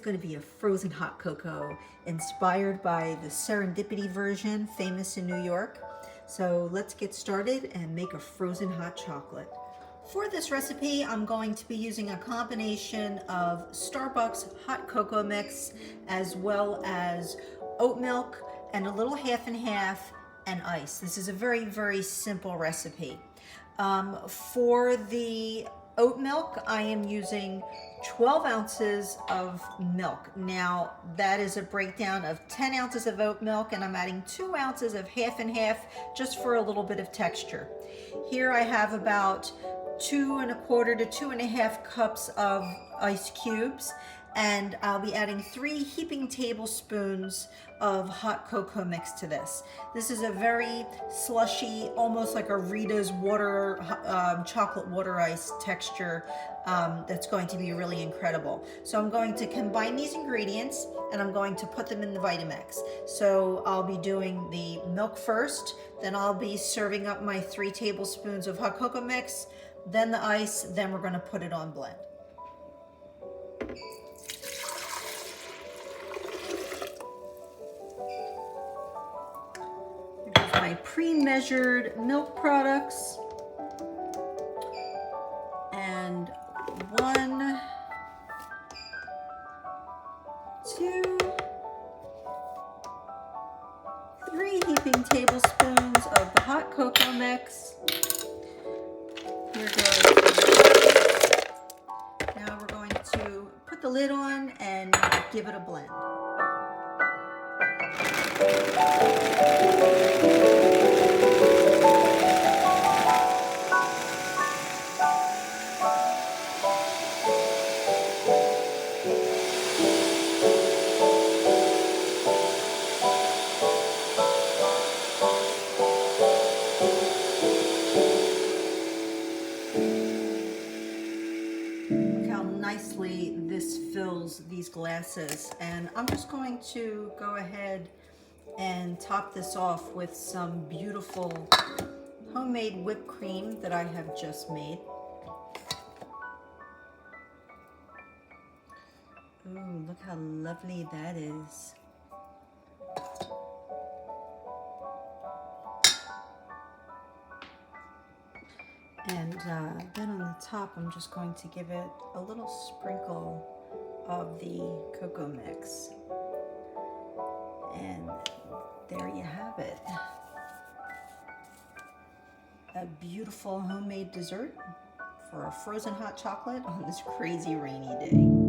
going to be a frozen hot cocoa inspired by the Serendipity version, famous in New York. So let's get started and make a frozen hot chocolate. For this recipe, I'm going to be using a combination of Starbucks hot cocoa mix as well as oat milk and a little half and half and ice. This is a very, very simple recipe. For the oat milk, I am using 12 ounces of milk. Now, that is a breakdown of 10 ounces of oat milk, and I'm adding 2 ounces of half and half just for a little bit of texture. Here I have about 2 1/4 to 2 1/2 cups of ice cubes, and I'll be adding 3 heaping tablespoons of hot cocoa mix to this. This is a very slushy, almost like a Rita's water, chocolate water ice texture that's going to be really incredible. So I'm going to combine these ingredients and I'm going to put them in the Vitamix. So I'll be doing the milk first, then I'll be serving up my 3 tablespoons of hot cocoa mix, then the ice, then we're going to put it on blend. Here's my pre-measured milk products. And 1, 2, 3 heaping tablespoons of the hot cocoa mix. Here goes. Now we're going to put the lid on and give it a blend. Nicely this fills these glasses, and I'm just going to go ahead and top this off with some beautiful homemade whipped cream that I have just made. Ooh, look how lovely that is. And then on the top, I'm just going to give it a little sprinkle of the cocoa mix. And there you have it. A beautiful homemade dessert for a frozen hot chocolate on this crazy rainy day.